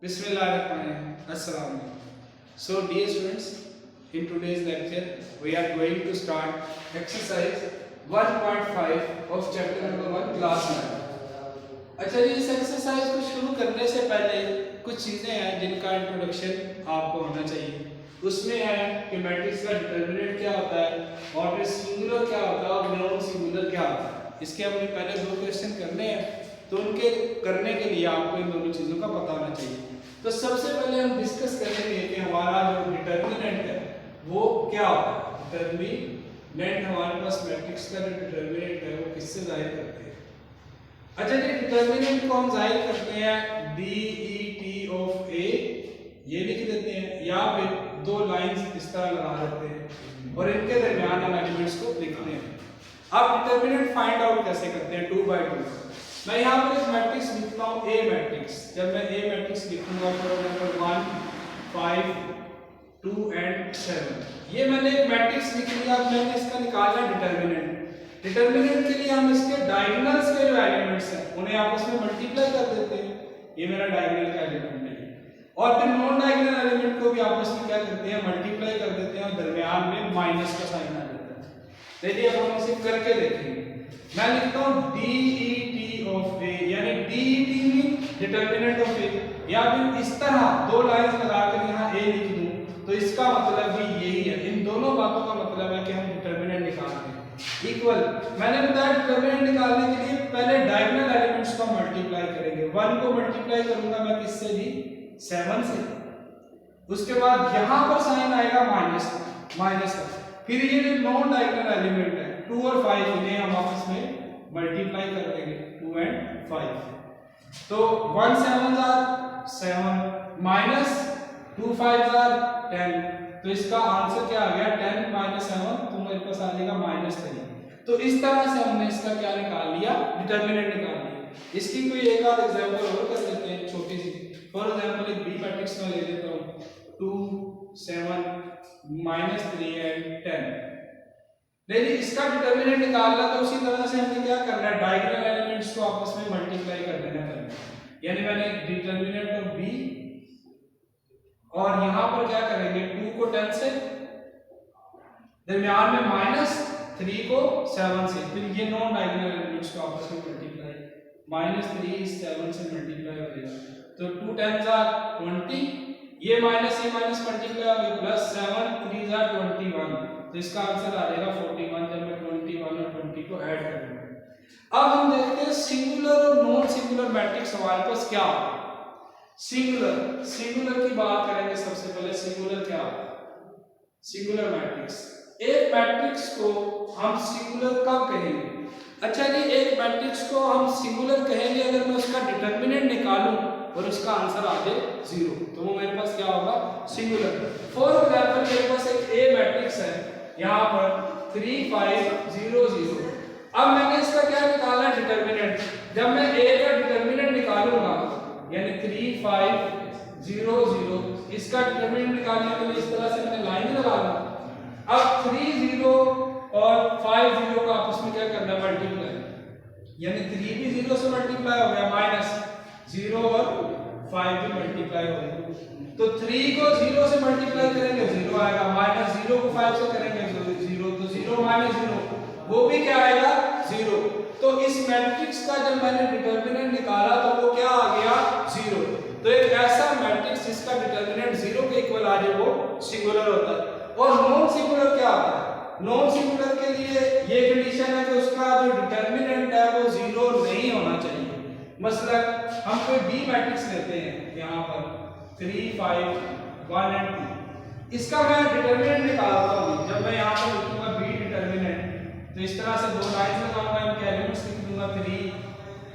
Bismillahirrahmanirrahim. Assalamu alaikum. So dear students, in today's lecture we are going to start exercise 1.5 of chapter number 1 class 9. अच्छा जी, इस exercise को शुरू करने से पहले कुछ चीज़ें हैं जिनका इंट्रोडक्शन आपको होना चाहिए। उसमें है कि मैट्रिक्स का डिटर्मिनेंट क्या होता है और फिर सिंगुलर क्या होता है और नॉन सिंगुलर क्या होता है। इसके हमने पहले दो क्वेश्चन करने हैं, तो उनके करने के लिए आपको इन दोनों चीज़ों का पता होना चाहिए। तो सबसे पहले हम डिस्कस करेंगे कि हमारा जो डिटर्मिनेंट है वो क्या होता है। डिटर्मिनेंट हमारे पास मैट्रिक्स का जो डिटर्मिनेंट है वो किससे जाहिर करते हैं। अच्छा जी, डिटर्मिनेंट को हम जाहिर करते हैं डी ई टी ऑफ ए, ये लिख देते हैं, या फिर दो लाइंस इस तरह लगा देते हैं और इनके दरमियान हम एलिमेंट्स को लिखते हैं। अब डिटर्मिनेंट फाइंड आउट कैसे करते हैं 2 by 2। मैं यहाँ पर एक मैट्रिक्स लिखता हूँ ए मैट्रिक्स। जब मैं ए मैट्रिक्स लिखूंगा फॉर नंबर 1 5 2 and 7, ये मैंने एक मैट्रिक्स लिख लिया। अब मैंने इसका निकालना डिटर्मिनेंट। डिटर्मिनेंट के लिए हम इसके डायगोनल्स के जो एलिमेंट्स हैं उन्हें आपस में मल्टीप्लाई कर देते हैं। ये मेरा डायगोनल का एलिमेंट है, और फिर नॉन डायगोनल एलिमेंट को भी आपस में क्या करते हैं, मल्टीप्लाई कर देते हैं और दरमियान में माइनस का साइन आ जाता है। देखिए अब हम इसे करके देखेंगे। मैं लिखता हूँ D E T of A, यानी D E T mean determinant of A, या फिर इस तरह दो लाइंस लगाकर यहाँ ए लिख दूं तो इसका मतलब भी यही है। इन दोनों बातों का मतलब है कि हम डिटर्मिनेंट निकालते हैं इक्वल। मैंने बताया डिटर्मिनेंट निकालने के लिए पहले डायगोनल एलिमेंट्स को मल्टीप्लाई करेंगे। 1 को मल्टीप्लाई करूंगा मैं किससे जी, 7 से। उसके बाद यहां पर साइन आएगा माइनस का। फिर ये जो नॉन डायगोनल एलिमेंट है 2 और 5, इन्हें हम आपस में मल्टीप्लाई कर देंगे 2 and 5। तो 1 7 are 7 माइनस 2 5 are 10, तो इसका आंसर क्या आ गया 10 minus 7, तो मेरे पास आ जाएगा -3। तो इस तरह से हमने इसका क्या निकाल लिया, डिटर्मिनेंट निकाल लिया। इसकी कोई एक आध एग्जांपल और कर लेते हैं छोटी सी। फॉर एग्जांपल एक बी मैट्रिक्स में ले लेता हूं 2 7 -3 and 10। लेकिन इसका डिटर्मिनेंट निकालना तो उसी तरह से हमें क्या करना है, डायगोनल एलिमेंट्स को आपस में मल्टीप्लाई कर देना करना। यानी मैंने डिटर्मिनेंट ऑफ बी, और यहां पर क्या करेंगे 2 को 10 से, दरमियान में -3 को 7 से, फिर ये नॉन डायगोनल एलिमेंट्स को आपस में मल्टीप्लाई, -3 इस 7 से मल्टीप्लाई हो जाएगा। तो 2 10s are 20, ये माइनस मल्टीप्लाई हो गया, प्लस 7 3s are 21, तो इसका आंसर आ जाएगा 41 जब मैं 21 और 20 को ऐड करूंगा। अब हम देखते हैं सिंगुलर और नॉन सिंगुलर मैट्रिक्स हमारे पास क्या होता है। सिंगुलर की बात करेंगे सबसे पहले। सिंगुलर क्या होता है, सिंगुलर मैट्रिक्स। एक मैट्रिक्स को हम सिंगुलर कब कहेंगे। अच्छा जी, एक मैट्रिक्स को हम सिंगुलर कहेंगे अगर मैं उसका डिटर्मिनेंट निकालूं और उसका आंसर आ जाए 0, तो वो मेरे पास क्या होगा, सिंगुलर। फॉर एग्जांपल मेरे पास एक ए मैट्रिक्स है यहाँ पर 3 5 0 0। अब मैंने इसका क्या निकालना है, डिटर्मिनेंट। जब मैं ए का डिटर्मिनेंट निकालूंगा यानी 3 5 0 0, इसका डिटर्मिनेंट निकालने के लिए इस तरह से मैंने लाइन लगाना। अब 3 0 और 5 0 का आपस में क्या करना है, मल्टीप्लाई, यानी 3 भी 0 से मल्टीप्लाई हो गया, माइनस 0 और 5 भी मल्टीप्लाई हो गया। तो 3 को 0 से मल्टीप्लाई करेंगे 0 आएगा, माइनस 0 को 5 से करेंगे 0, तो 0 माइनस 0 वो भी क्या आएगा, 0। तो इस मैट्रिक्स का जब मैंने डिटर्मिनेंट निकाला तो वो क्या आ गया, 0। तो एक ऐसा मैट्रिक्स जिसका डिटर्मिनेंट 0 के इक्वल आ जाए वो सिंगुलर होता है। और नॉन सिंगुलर क्या होता है, नॉन सिंगुलर के लिए ये कंडीशन है कि उसका जो डिटर्मिनेंट है वो 0 नहीं होना चाहिए। मसलन हम कोई बी मैट्रिक्स लेते हैं यहाँ पर 3 5 1 and 2, इसका मैं डिटर्मिनेंट निकालता हूँ। जब मैं यहाँ पर लिखूंगा बी डिटर्मिनेंट, तो इस तरह से दो लाइंस लगाऊंगा, इनके एलिमेंट्स लिख दूंगा 3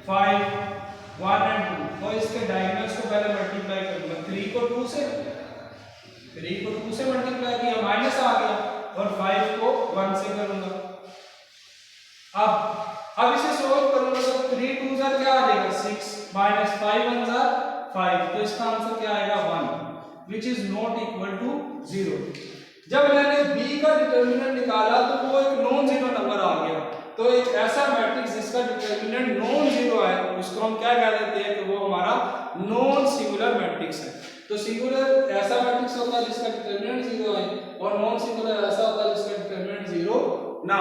5 1 and 2, और इसके डायगोनल्स को पहले मल्टीप्लाई कर दूंगा। 3 को 2 से मल्टीप्लाई किया, माइनस आ गया, और 5 को 1 से करूंगा। अब इसे सोल्व करूंगा तो 3 2s are क्या आ जाएगा 6, माइनस 5 1s are 5, तो इसका आंसर क्या आएगा 1, which is not equal to 0। जब मैंने b का डिटर्मिनेंट निकाला तो वो एक नॉन जीरो नंबर आ गया, तो एक ऐसा मैट्रिक्स जिसका डिटरमिनेंट नॉन जीरो है उसको हम क्या कह देते हैं कि वो हमारा नॉन सिंगुलर मैट्रिक्स है। तो सिंगुलर ऐसा मैट्रिक्स होता है जिसका डिटरमिनेंट जीरो है और नॉन सिंगुलर ऐसा होता है जिसका डिटरमिनेंट जीरो ना।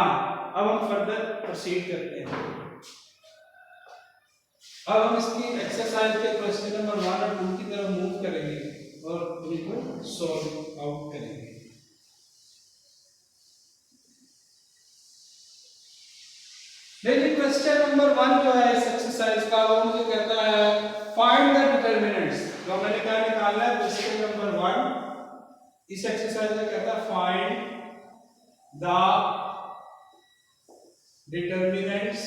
अब हम फर्दर प्रोसीड करते हैं। अब हम इसकी एक्सरसाइज के क्वेश्चन नंबर 1 और 2 की तरफ मूव करेंगे और इनको सॉल्व आउट करेंगे। देखिए क्वेश्चन नंबर 1 जो है इस एक्सरसाइज का वो मुझे कहता है फाइंड द डिटरमिनेंट्स। तो मैंने क्या निकालना है क्वेश्चन नंबर 1 इस एक्सरसाइज में कहता है find the determinants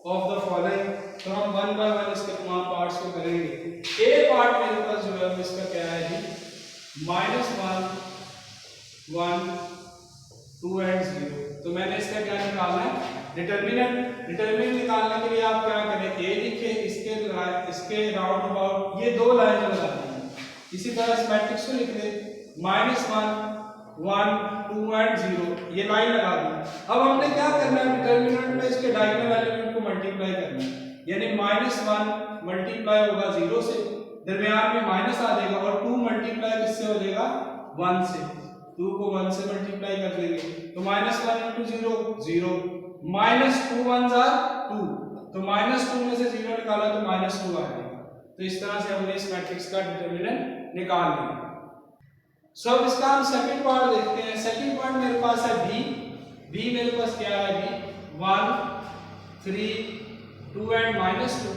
of the following. तो हम वन बाय वन इसके तमाम पार्ट्स को करेंगे। ए पार्ट मेरे पास जो है इसका क्या है जी -1 1 2 एंड 0। तो मैंने इसका क्या निकालना है डिटरमिनेंट। डिटरमिनेंट निकालने के लिए आप क्या करें ए लिखें, इसके राउंड अबाउट ये दो लाइन लगा दी। इसी तरह इस मैट्रिक्स को लिख लें -1 1 2 एंड 0 ये लाइन लगा दी। अब हमने क्या करना है डिटरमिनेंट में इसके डायगोनल एलिमेंट को मल्टीप्लाई करना है, यानी -1 मल्टीप्लाई होगा 0 से, दरमियान में माइनस आ जाएगा और 2 मल्टीप्लाई किससे हो जाएगा 1 से। 2 को 1 से मल्टीप्लाई कर देंगे तो -1 * 0 0 -2 1s are 2 तो -2 में से 0 निकाला तो -2 आ जाएगा। तो इस तरह से हमने इस मैट्रिक्स का डिटरमिनेंट निकाल लिया। सो अब इसका हम सेकंड पार्ट देखते हैं। सेकंड पार्ट मेरे पास है b मेरे पास क्या है b 1 3 2 एंड -2।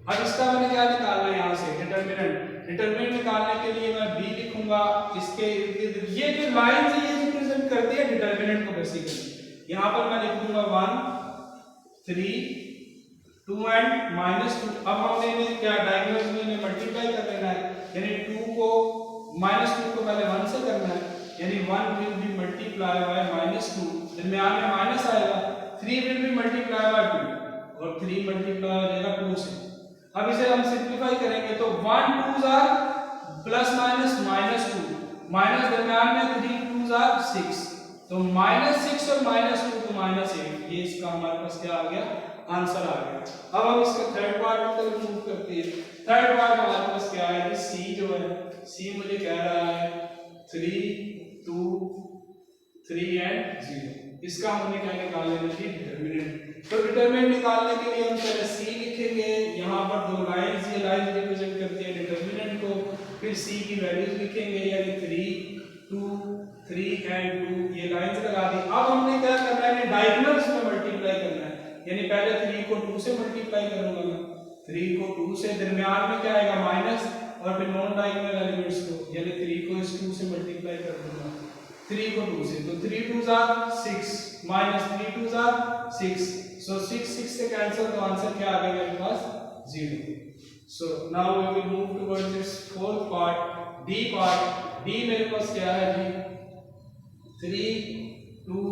अब इसका मैंने क्या निकालना है यहाँ से डिटरमिनेंट। डिटरमिनेंट निकालने के लिए मैं b लिखूंगा, इसके ये जो लाइन है ये रिप्रेजेंट करती है डिटरमिनेंट को बेसिकली। यहाँ पर मैं लिख दूंगा 1 3 2 एंड -2। अब हमने इन्हें क्या डायगोनल में इन्हें मल्टीप्लाई कर देना है, यानी 2 को -2 को पहले 1 से करना है, यानी 1 विल बी मल्टीप्लाई बाय -2, दरमियान में माइनस आएगा। 3 विल बी मल्टीप्लाई बाय 2 और 3 मल्टीप्लाई हो जाएगा 2 से। अब इसे हम सिंपलीफाई करेंगे तो 1 2s are plus minus -2 minus दरमियान में 3 2s आर 6 तो -6 और -2 तो -8। ये इसका हमारे पास क्या आ गया आंसर आ गया। अब हम इसका थर्ड पार्ट की तरफ मूव करते हैं। थर्ड पार्ट हमारे पास क्या है कि सी जो है सी मुझे कह रहा है 3 2 3 एंड 0। इसका हमने क्या निकालना है डिटरमिनेंट। तो डिटरमिनेंट निकालने के लिए हम पहले सी लिखेंगे, यहाँ पर दो लाइंस ये लाइन रिप्रेजेंट करती है डिटरमिनेंट को, फिर सी की वैल्यूज लिखेंगे यानी 3 2 3 एंड 2 ये लाइंस लगा दी। अब हमने क्या करना है डायगोनल्स में मल्टीप्लाई करना है, यानी पहले 3 को 2 से मल्टीप्लाई करूंगा मैं, 3 को 2 से, दरमियान में क्या आएगा माइनस और फिर नॉन डायगोनल एलिमेंट्स को यानी 3 को इस 2 से मल्टीप्लाई कर दूंगा, 3 को 2 से तो 3 2s are 6 minus 3 2s are 6 सो 6 6 से कैंसिल तो आंसर क्या आ गया मेरे पास 0। So now we will move towards this fourth part D part. D मेरे पास क्या है जी 3 2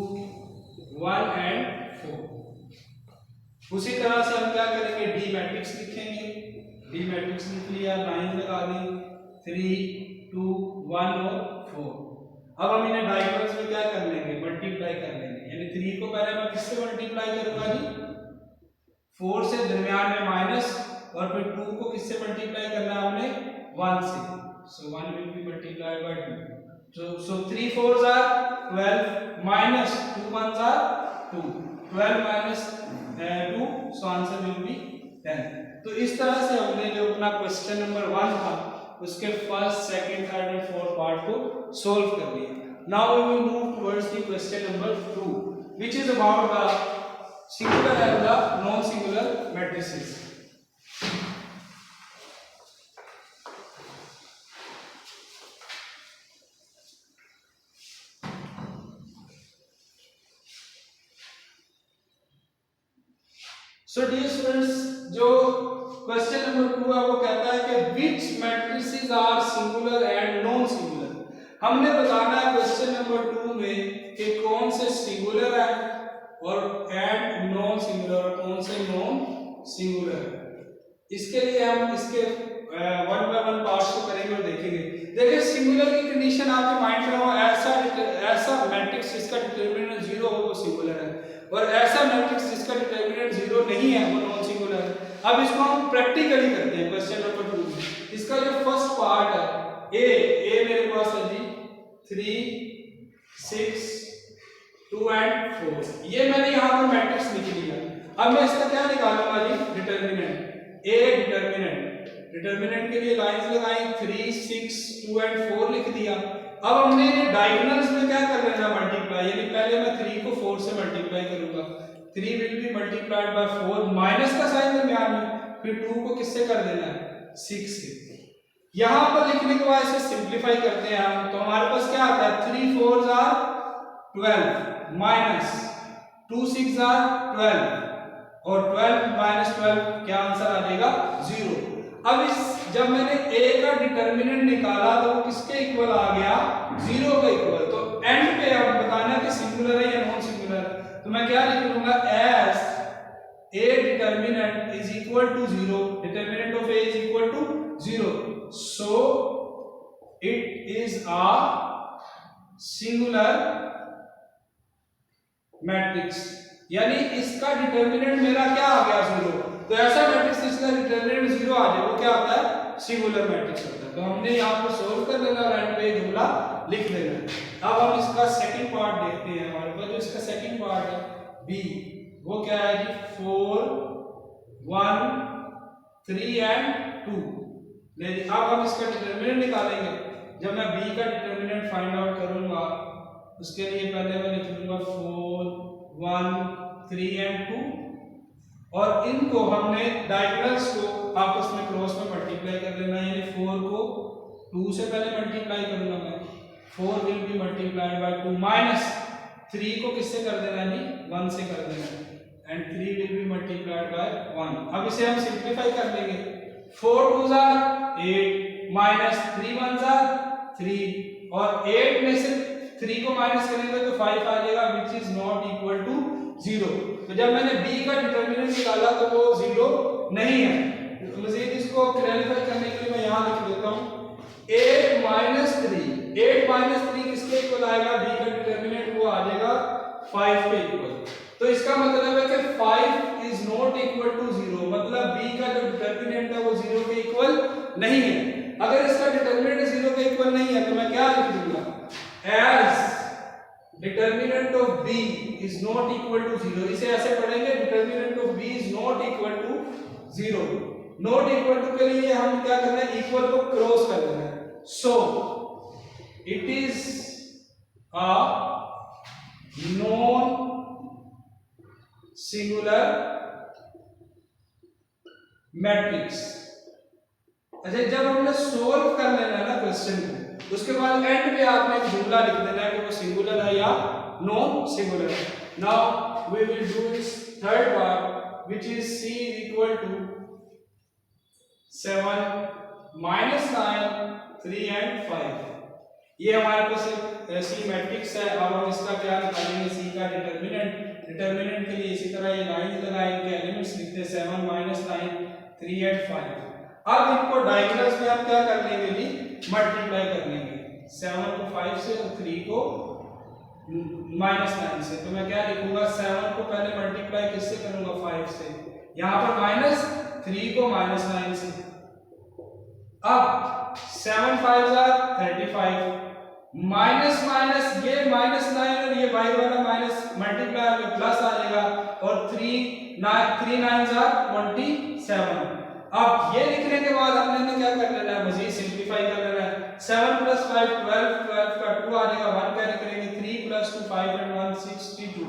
1 एंड 4। उसी तरह से हम क्या करेंगे डी मैट्रिक्स लिखेंगे, डी मैट्रिक्स लिख लिया, लाइन लगा दी 3 2 1 और 4। अब हम इन्हें डायगोनल्स में क्या कर लेंगे मल्टीप्लाई कर लेंगे, यानी 3 को पहले मैं किससे मल्टीप्लाई करूंगा जी 4 से, दरमियान में माइनस और फिर 2 को किससे मल्टीप्लाई करना है हमने 1 से, सो 1 will be multiplied by 2 so 3 4s are 12 minus 2 1s are 2 12 minus 2 so answer will be 10। तो इस तरह से हमने जो अपना क्वेश्चन नंबर 1 था उसके फर्स्ट सेकंड थर्ड और फोर्थ पार्ट को सॉल्व कर लिया। Now we will move towards the question number 2 which is about the singular and the non singular matrices. So dear students, जो क्वेश्चन नंबर 2 है वो कहता है कि which matrices are singular and non singular। हमने बताना है क्वेश्चन नंबर 2 में कि कौन से सिंगुलर है और एंड नॉन सिंगुलर और कौन से नॉन सिंगुलर है। इसके लिए हम इसके वन बाय वन पार्ट्स को करेंगे और देखेंगे। देखिए सिंगुलर की कंडीशन आपके माइंड में हो, ऐसा मैट्रिक्स जिसका डिटरमिनेंट 0 हो वो सिंगुलर है, और ऐसा मैट्रिक्स जिसका डिटरमिनेंट 0 नहीं है वो नॉन सिंगुलर है। अब इसको हम प्रैक्टिकली करते हैं क्वेश्चन नंबर 2 में। इसका जो फर्स्ट पार्ट है ए मेरे पास है जी 3 6 2 एंड 4, ये मैंने यहाँ पर मैट्रिक्स लिख लिया। अब मैं इसका क्या निकालूंगा जी, डिटरमिनेंट। ए डिटरमिनेंट के लिए लाइंस लगाई, 3 6 2 एंड 4 लिख दिया। अब हमने डायगोनल्स में क्या कर लेना, मल्टीप्लाई, यानी पहले मैं 3 को 4 से मल्टीप्लाई करूंगा, 3 will be multiplied by 4, minus का साइन दरमियान में, फिर 2 को किससे कर देना है, 6 से। यहां पर लिखने के बाद इसे सिंपलीफाई करते हैं हम, तो हमारे पास क्या आता है, 3 4 आर 12 माइनस 2 6 आर 12, और 12 माइनस 12 क्या आंसर आ जाएगा, 0। अब इस जब मैंने a का डिटरमिनेंट निकाला तो वो किसके इक्वल आ गया, 0 के इक्वल। तो एंड पे अब बताना कि सिंगुलर है या नॉन सिंगुलर, तो मैं क्या लिख लूंगा, as a determinant is equal to 0, determinant of a is equal to 0, so it is a singular matrix, यानी इसका डिटरमिनेंट मेरा क्या आ गया, 0। तो ऐसा मैट्रिक्स जिसका डिटरमिनेंट 0 आ जाए वो क्या होता है, सिंगुलर मैट्रिक्स होता है। तो हमने यहाँ पर सोल्व कर लेना और एंड पे जुमला लिख लेना। अब हम इसका सेकंड पार्ट देखते हैं। हमारे पास जो इसका सेकंड पार्ट है बी, वो क्या है जी, 4 1 3 एंड 2। अब हम इसका डिटरमिनेंट निकालेंगे। जब मैं बी का डिटरमिनेंट फाइंड आउट करूंगा उसके लिए पहले मैं लिख लूंगा 4 1 3 एंड 2, और इनको हमने डायगोनल्स को आपस में क्रॉस में मल्टीप्लाई कर लेना, यानी 4 को 2 से पहले मल्टीप्लाई करूंगा मैं, 4 will be multiplied by 2, minus 3 को किससे कर देना जी, 1 से कर देना, and 3 will be multiplied by 1। अब इसे हम सिंपलीफाई कर लेंगे, 4 2 आर 8 माइनस 3 1 आर 3, और 8 में से 3 को माइनस करेंगे तो 5 आ जाएगा, which is not equal to 0। तो जब मैंने b का डिटरमिनेंट निकाला तो वो 0 नहीं है। तो मजीद इसको क्लैरिफाई करने के लिए मैं यहाँ लिख देता हूँ, 8 माइनस 3 किसके इक्वल आएगा, b का डिटरमिनेंट वो आ जाएगा 5 के इक्वल। तो इसका मतलब है कि 5 इज नॉट इक्वल टू 0, मतलब b का जो डिटरमिनेंट है वो 0 के इक्वल नहीं है। अगर इसका डिटरमिनेंट 0 के इक्वल नहीं है तो मैं क्या लिख दूंगा, as determinant of b is not equal to 0। इसे ऐसे पढ़ेंगे, determinant of b is not equal to 0। Not equal to के लिए हम क्या करना है, इक्वल को क्रॉस कर देना है, सो it is a non singular matrix. अच्छा, जब हमने सोल्व कर लेना है ना क्वेश्चन को, उसके बाद एंड पे आपने एक जुमला लिख देना है कि वो सिंगुलर है या नॉन सिंगुलर है। Now we will do its third part which is c is equal to 7 minus 9 3 and 5। ये हमारे पास एक सी मैट्रिक्स है। अब हम इसका क्या निकालेंगे, c का डिटरमिनेंट के लिए इसी तरह ये लाइंस लगाएंगे, एलिमेंट्स लिखते हैं 7 माइनस 9 3 एंड 5। अब इनको डायगोनल्स में हम क्या कर लेंगे जी, मल्टीप्लाई कर लेंगे, 7 को 5 से और 3 को माइनस 9 से। तो मैं क्या लिखूंगा, 7 को पहले मल्टीप्लाई किससे करूंगा, 5 से, यहां पर माइनस 3 को माइनस 9 से। अब 7 5 आर 35, माइनस माइनस ये माइनस 9 और ये बाहर वाला माइनस मल्टीप्लाई में प्लस आ जाएगा, और 3 9 आर 27। अब ये लिखने के बाद हमने क्या कर लेना है, मजीद सिंपलीफाई कर लेना है। 7 + 5 12 का 2 आ जाएगा, 1 कैरी करेंगे, 3 + 2 5 and 1 62,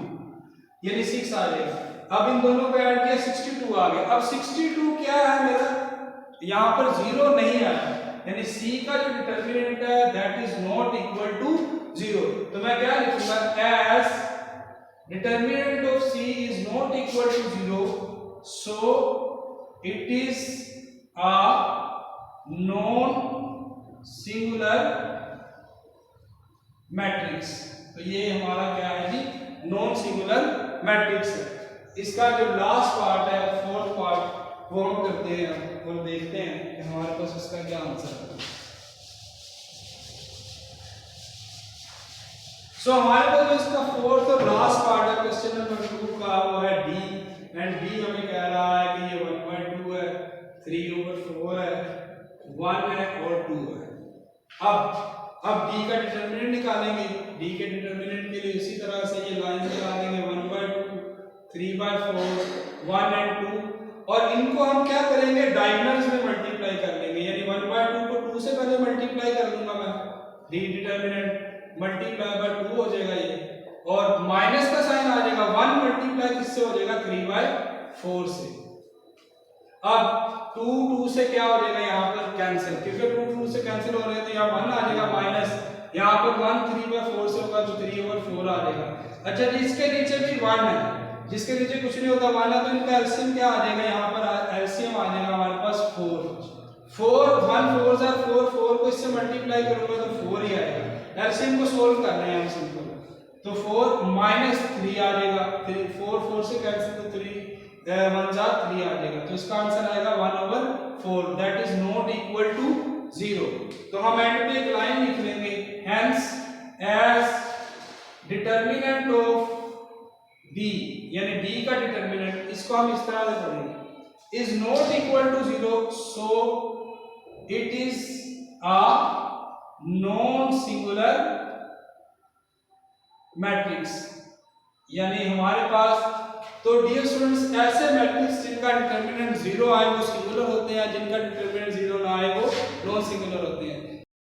यानी 6 आ जाएगा। अब इन दोनों को ऐड किया 62 आ गया। अब 62 क्या है मेरा, यहाँ पर 0 नहीं आया, यानी c का जो डिटरमिनेंट है that is not equal to 0। तो मैं क्या लिखूंगा, as determinant of c is not equal to 0, so it is a non singular matrix। तो ये हमारा क्या है जी, नॉन सिंगुलर मैट्रिक्स है। इसका जो लास्ट पार्ट है, फोर्थ पार्ट, वो हम करते हैं। और देखते हैं कि हमारे पास इसका क्या आंसर है। सो हमारे पास जो इसका फोर्थ और लास्ट पार्ट है क्वेश्चन नंबर 2 का वो है डी, एंड डी हमें कह रहा है कि ये 1/2 है, 3/4 है, 1 है और 2 है। अब डी का डिटरमिनेंट निकालेंगे। डी के डिटरमिनेंट के लिए इसी तरह से ये लाइन लगा देंगे 1/2, 3/4, 1 एंड 2, और इनको हम क्या करेंगे डायगोनल्स में मल्टीप्लाई कर लेंगे, यानी 1/2 को 2 से पहले मल्टीप्लाई कर दूंगा मैं, डी डिटरमिनेंट मल्टीप्लाई बाय 2 हो जाएगा ये, और माइनस का साइन आ जाएगा, 1 मल्टीप्लाई किससे हो जाएगा 3/4 से। अब 2 से क्या हो जाएगा यहाँ पर कैंसिल, क्योंकि 2 से कैंसिल हो रहे हैं तो यहाँ 1 आ जाएगा माइनस, यहाँ पर 1 3/4 से होगा तो 3/4 आ जाएगा। अच्छा जी, इसके नीचे भी 1 है, जिसके नीचे कुछ नहीं होता 1 है, तो इनका एलसीएम क्या आ जाएगा, यहाँ पर एलसीएम आ जाएगा हमारे पास 4 1 4 जा 4 4 को इससे मल्टीप्लाई करूंगा तो 4 ही आएगा। एलसीएम को सोल्व कर रहे हैं हम सिंपल, तो 4 माइनस 3 आ जाएगा, 4 से कैंसिल तो 3 1 जा 3 आ जाएगा, तो इसका आंसर आएगा 1/4, that is not equal to 0। तो हम एंड पे एक लाइन लिख लेंगे, hence as determinant of b, यानी b का डिटरमिनेंट, इसको हम इस तरह से पढ़ेंगे, is not equal to 0, so it is a non singular matrix. यानी हमारे पास, तो डियर स्टूडेंट्स ऐसे मैट्रिक्स जिनका डिटरमिनेंट 0 आए वो सिंगुलर होते हैं, जिनका डिटरमिनेंट 0 ना आए वो नॉन सिंगुलर होते हैं।